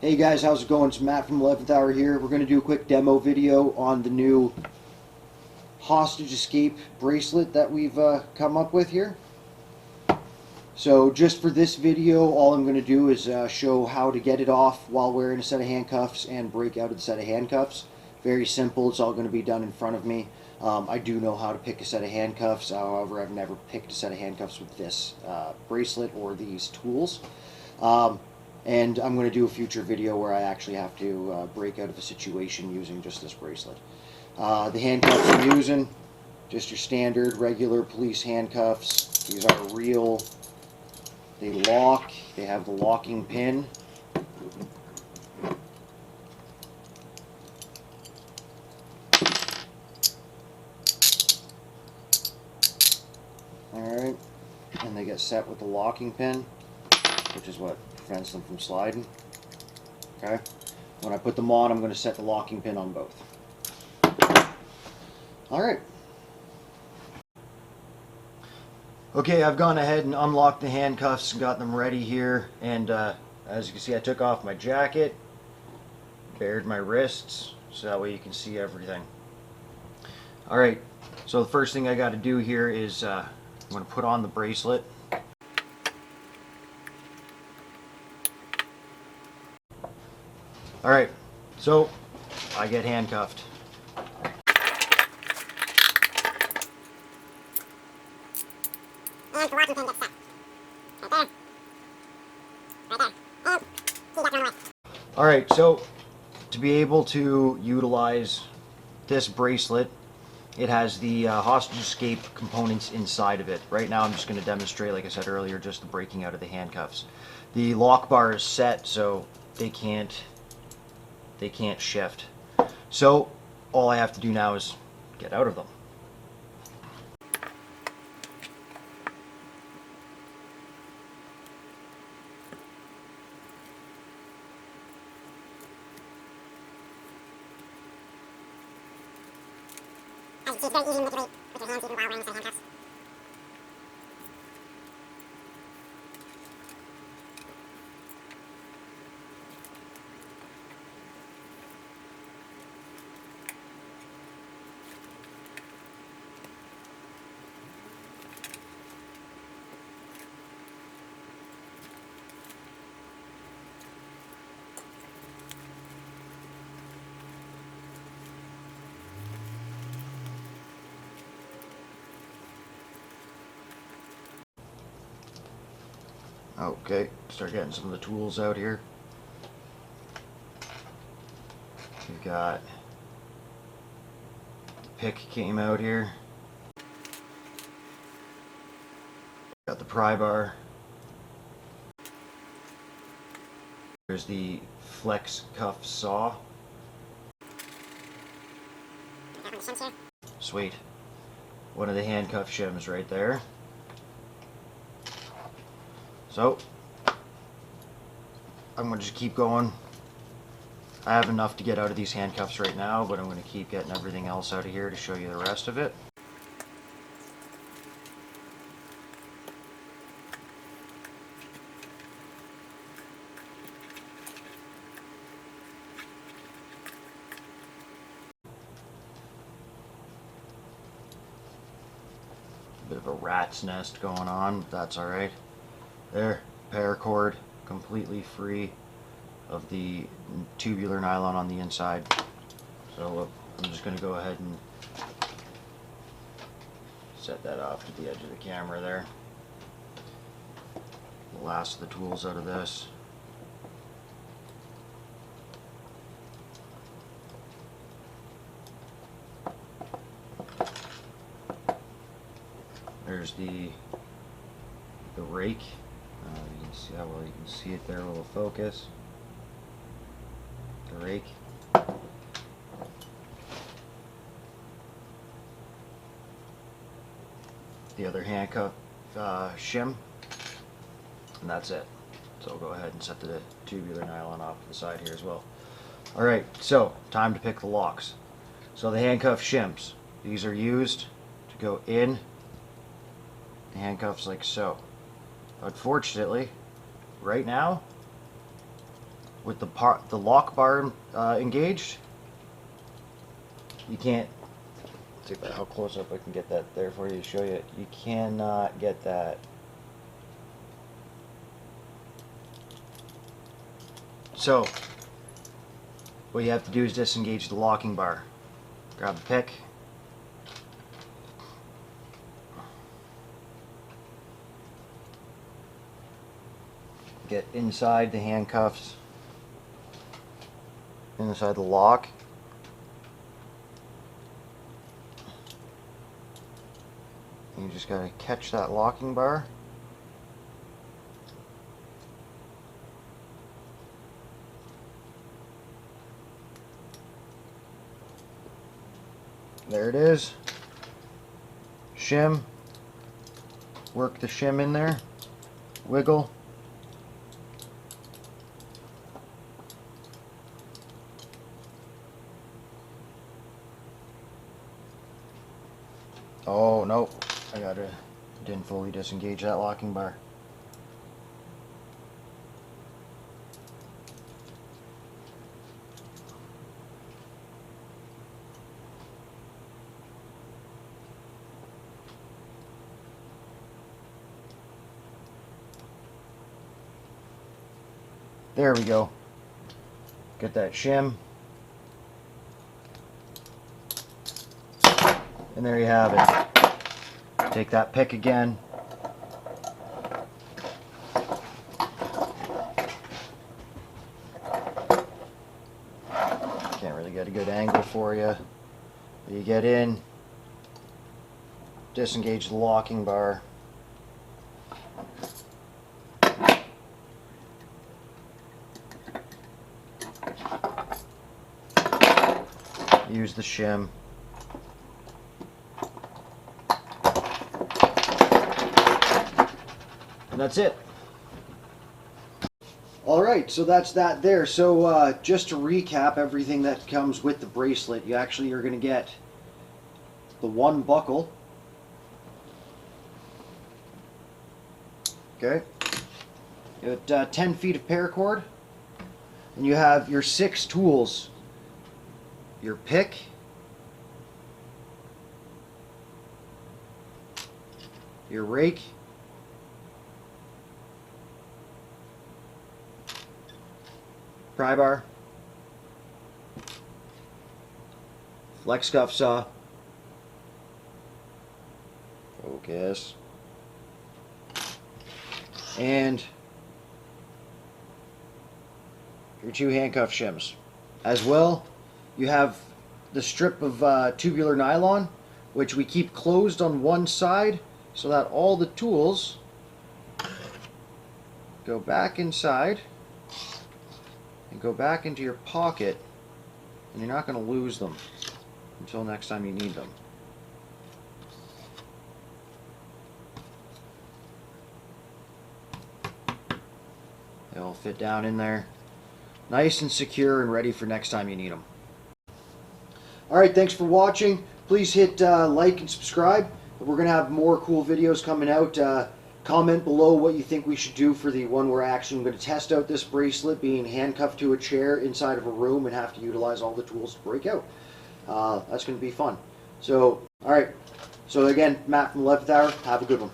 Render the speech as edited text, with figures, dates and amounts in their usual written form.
Hey guys, how's it going? It's Matt from 11th Hour here. We're going to do a quick demo video on the new Hostage Escape Bracelet that we've come up with here. So just for this video, all I'm going to do is show how to get it off while wearing a set of handcuffs and break out of the set of handcuffs. Very simple. It's all going to be done in front of me. I do know how to pick a set of handcuffs. However, I've never picked a set of handcuffs with this bracelet or these tools. And I'm going to do a future video where I actually have to break out of a situation using just this bracelet. The handcuffs I'm using, just your standard regular police handcuffs. These are real. They lock. They have the locking pin. Alright, and they get set with the locking pin, which is what prevents them from sliding. Okay, when I put them on, I'm going to set the locking pin on both. Alright. Okay, I've gone ahead and unlocked the handcuffs and got them ready here, and as you can see, I took off my jacket, bared my wrists, so that way you can see everything. Alright, so the first thing I got to do here is I'm going to put on the bracelet. Alright, so I get handcuffed. And the locking pin gets set. Right there. Right there. And see, that's one away. Alright, so to be able to utilize this bracelet, it has the hostage escape components inside of it. Right now I'm just going to demonstrate, like I said earlier, just the breaking out of the handcuffs. The lock bar is set, so they can't shift. So all I have to do now is get out of them. As you see, it's very easy to manipulate with your hands even while wearing a set of handcuffs. Okay, start getting some of the tools out here. We've got the pick came out here. Got the pry bar. There's the flex cuff saw. Sweet. One of the handcuff shims right there. So, I'm going to just keep going. I have enough to get out of these handcuffs right now, but I'm going to keep getting everything else out of here to show you the rest of it. Bit of a rat's nest going on, but that's alright. There, paracord, completely free of the tubular nylon on the inside. So I'm just going to go ahead and set that off to the edge of the camera there. The last of the tools out of this. There's the rake. You can see how well you can see it there. A little focus. The rake. The other handcuff shim, and that's it. So I'll go ahead and set the tubular nylon off to the side here as well. Alright, so time to pick the locks. So the handcuff shims, these are used to go in the handcuffs like so. Unfortunately, right now, with the lock bar engaged, you can't. Let's see how close up I can get that there for you to show you. You cannot get that. So what you have to do is disengage the locking bar. Grab the pick. Get inside the handcuffs, inside the lock. You just gotta catch that locking bar. There it is. Shim. Work the shim in there. Wiggle. Oh, no. Didn't fully disengage that locking bar. There we go. Get that shim. And there you have it. Take that pick again. Can't really get a good angle for you. You get in, disengage the locking bar. Use the shim. And that's it. Alright, so that's that there. So just to recap everything that comes with the bracelet, you actually are going to get the one buckle. Okay. You have 10 feet of paracord. And you have your 6 tools. Your pick. Your rake. Pry bar, flex cuff saw, focus, and your 2 handcuff shims. As well, you have the strip of tubular nylon, which we keep closed on one side so that all the tools go back inside and go back into your pocket, and you're not going to lose them until next time you need them. They'll fit down in there nice and secure and ready for next time you need them. Alright, thanks for watching. Please hit like and subscribe. We're going to have more cool videos coming out. Comment below what you think we should do for the one where actually I'm going to test out this bracelet, being handcuffed to a chair inside of a room and have to utilize all the tools to break out. That's going to be fun. So, alright. So again, Matt from 11th Hour. Have a good one.